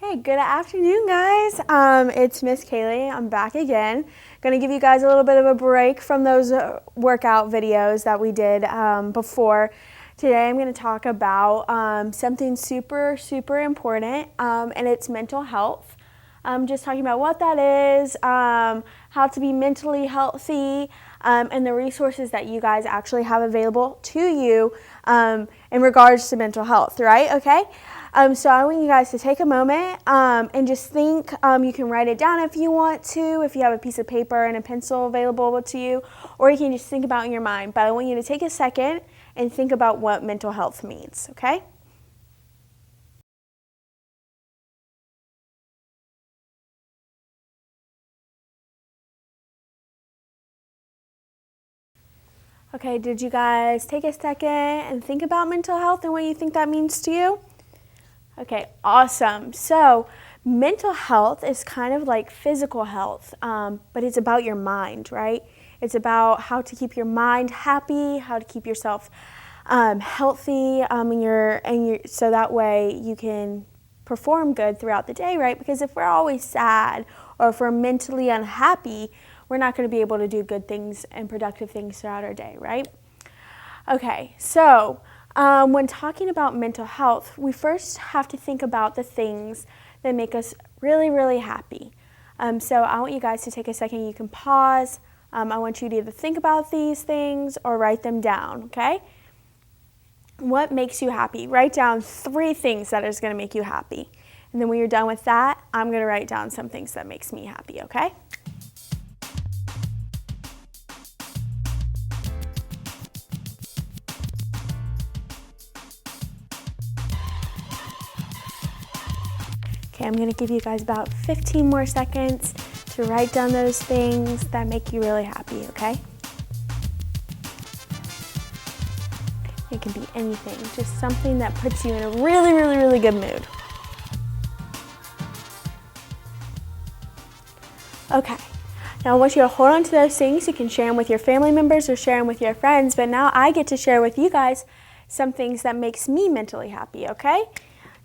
Hey, good afternoon, guys. It's Miss Kailee. I'm back again. Going to give you guys a little bit of a break from those workout videos that we did before. Today I'm going to talk about something super important, and it's mental health. Just talking about what that is, how to be mentally healthy, and the resources that you guys actually have available to you in regards to mental health, right? Okay. So I want you guys to take a moment and just think. You can write it down if you want to, if you have a piece of paper and a pencil available to you, or you can just think about it in your mind. But I want you to take a second and think about what mental health means, okay? Okay, did you guys take a second and think about mental health and what you think that means to you? Okay, awesome. So mental health is kind of like physical health, but it's about your mind, right? It's about how to keep your mind happy, how to keep yourself healthy, so that way you can perform good throughout the day, right? Because if we're always sad or if we're mentally unhappy, we're not going to be able to do good things and productive things throughout our day, right? Okay, so when talking about mental health, we first have to think about the things that make us really happy. So I want you guys to take a second. You can pause. I want you to either think about these things or write them down, okay? What makes you happy? Write down 3 things that is going to make you happy. And then when you're done with that, I'm going to write down some things that makes me happy, okay? Okay, I'm going to give you guys about 15 more seconds to write down those things that make you really happy, okay? It can be anything, just something that puts you in a really good mood. Okay, now I want you to hold on to those things. You can share them with your family members or share them with your friends, but now I get to share with you guys some things that makes me mentally happy, okay?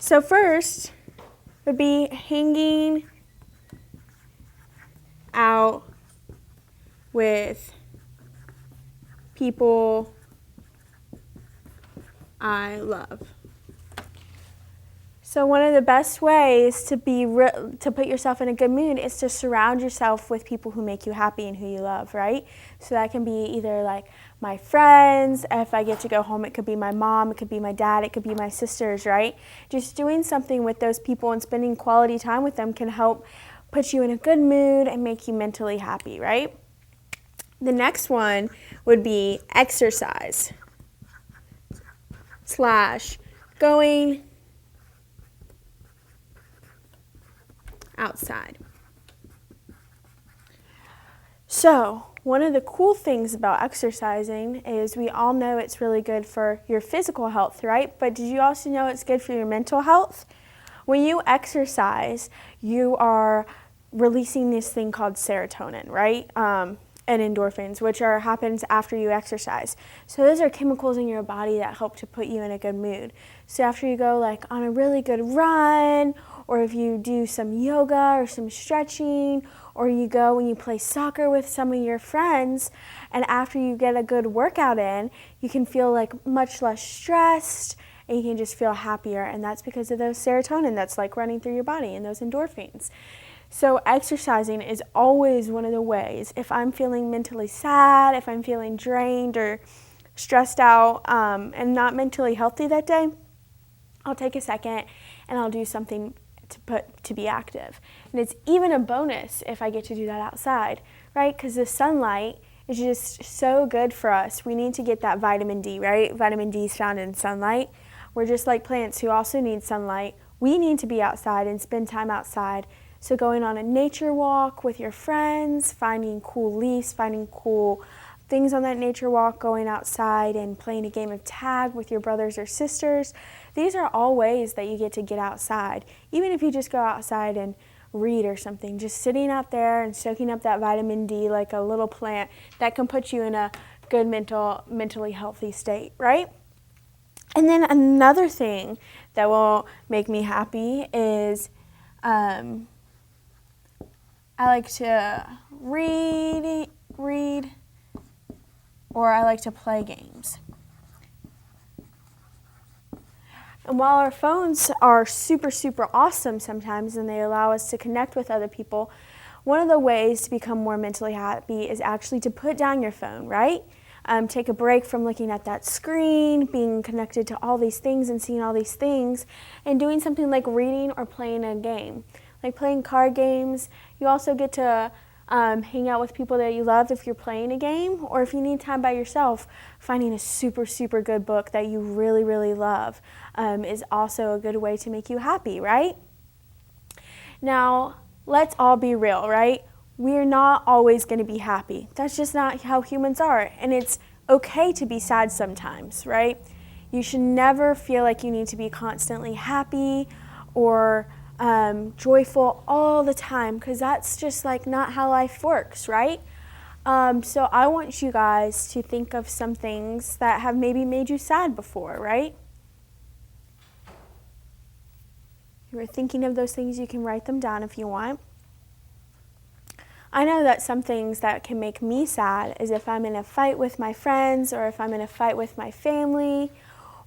So first would be hanging out with people I love. So one of the best ways to put yourself in a good mood is to surround yourself with people who make you happy and who you love, right? So that can be either like my friends. If I get to go home, it could be my mom, it could be my dad, it could be my sisters, right? Just doing something with those people and spending quality time with them can help put you in a good mood and make you mentally happy, right? The next one would be exercise / going outside. So one of the cool things about exercising is we all know it's really good for your physical health, right? But did you also know it's good for your mental health? When you exercise, you are releasing this thing called serotonin, right? And endorphins, which happens after you exercise. So those are chemicals in your body that help to put you in a good mood. So after you go like on a really good run, or if you do some yoga or some stretching, or you go and you play soccer with some of your friends, and after you get a good workout in, you can feel like much less stressed and you can just feel happier, and that's because of those serotonin that's like running through your body and those endorphins. So exercising is always one of the ways. If I'm feeling mentally sad, if I'm feeling drained or stressed out and not mentally healthy that day, I'll take a second and I'll do something to be active. And it's even a bonus if I get to do that outside, right? Because the sunlight is just so good for us. We need to get that vitamin D, right? Vitamin D is found in sunlight. We're just like plants who also need sunlight. We need to be outside and spend time outside. So going on a nature walk with your friends, finding cool leaves, finding cool things on that nature walk, going outside and playing a game of tag with your brothers or sisters. These are all ways that you get to get outside. Even if you just go outside and read or something, just sitting out there and soaking up that vitamin D like a little plant, that can put you in a good mentally healthy state, right? And then another thing that will make me happy is I like to read, or I like to play games. And while our phones are super, super awesome sometimes and they allow us to connect with other people, one of the ways to become more mentally happy is actually to put down your phone, right? Take a break from looking at that screen, being connected to all these things and seeing all these things, and doing something like reading or playing a game. Like playing card games, you also get to hang out with people that you love if you're playing a game, or if you need time by yourself, finding a super, super good book that you really, really love is also a good way to make you happy, right? Now, let's all be real, right? We're not always going to be happy. That's just not how humans are. And it's okay to be sad sometimes, right? You should never feel like you need to be constantly happy or joyful all the time, because that's just like not how life works, right? So I want you guys to think of some things that have maybe made you sad before, right? If you were thinking of those things, you can write them down if you want. I know that some things that can make me sad is if I'm in a fight with my friends, or if I'm in a fight with my family,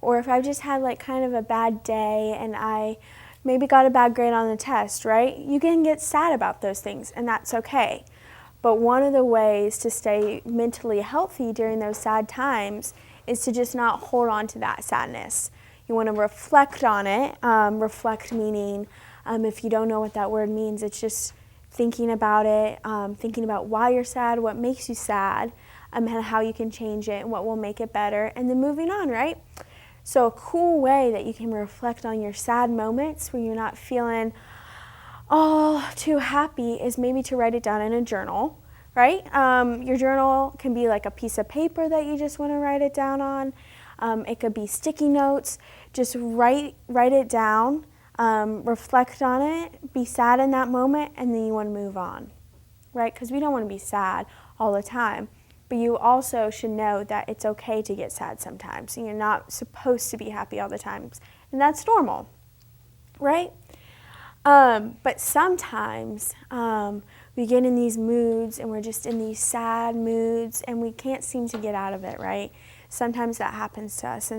or if I've just had like kind of a bad day and I maybe got a bad grade on the test, right? You can get sad about those things, and that's okay. But one of the ways to stay mentally healthy during those sad times is to just not hold on to that sadness. You want to reflect on it. Reflect meaning, if you don't know what that word means, it's just thinking about it, thinking about why you're sad, what makes you sad, and how you can change it and what will make it better, and then moving on, right? So a cool way that you can reflect on your sad moments when you're not feeling all too happy is maybe to write it down in a journal, right? Your journal can be like a piece of paper that you just want to write it down on. It could be sticky notes. Just write it down. Reflect on it, be sad in that moment, and then you want to move on, right? Because we don't want to be sad all the time, but you also should know that it's okay to get sad sometimes, and you're not supposed to be happy all the time, and that's normal, right? But sometimes we get in these moods, and we're just in these sad moods, and we can't seem to get out of it, right? Sometimes that happens to us,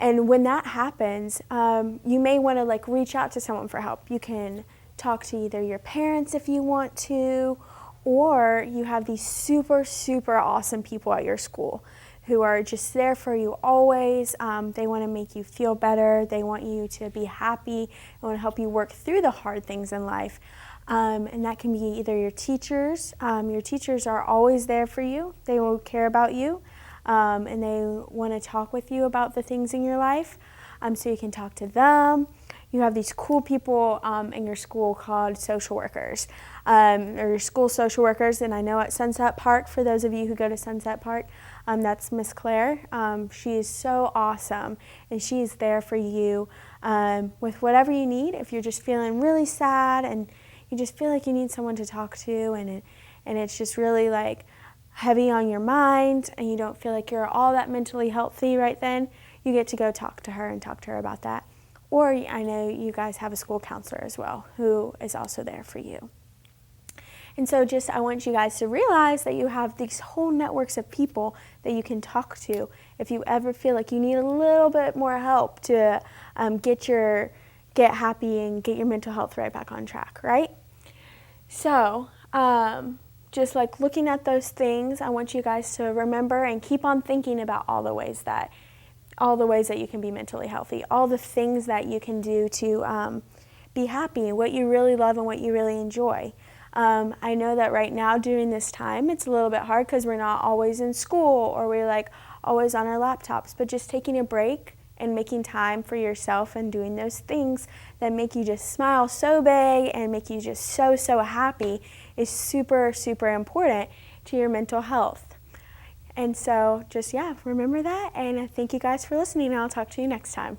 and when that happens, you may want to like reach out to someone for help. You can talk to either your parents if you want to, or you have these super, super awesome people at your school who are just there for you always. They want to make you feel better. They want you to be happy. They want to help you work through the hard things in life. And that can be either your teachers. Your teachers are always there for you. They will care about you. And they want to talk with you about the things in your life, so you can talk to them. You have these cool people in your school called social workers, or your school social workers, and I know at Sunset Park, for those of you who go to Sunset Park, that's Miss Claire. She is so awesome, and she is there for you with whatever you need. If you're just feeling really sad and you just feel like you need someone to talk to, and it's just really like heavy on your mind, and you don't feel like you're all that mentally healthy right then, you get to go talk to her and talk to her about that. Or I know you guys have a school counselor as well who is also there for you. And so just I want you guys to realize that you have these whole networks of people that you can talk to if you ever feel like you need a little bit more help to get happy and get your mental health right back on track, right? So just like looking at those things, I want you guys to remember and keep on thinking about all the ways that you can be mentally healthy, all the things that you can do to be happy, what you really love and what you really enjoy. I know that right now during this time, it's a little bit hard because we're not always in school or we're like always on our laptops, but just taking a break and making time for yourself and doing those things that make you just smile so big and make you just so, so happy is super, super important to your mental health. And so just, remember that. And thank you guys for listening, and I'll talk to you next time.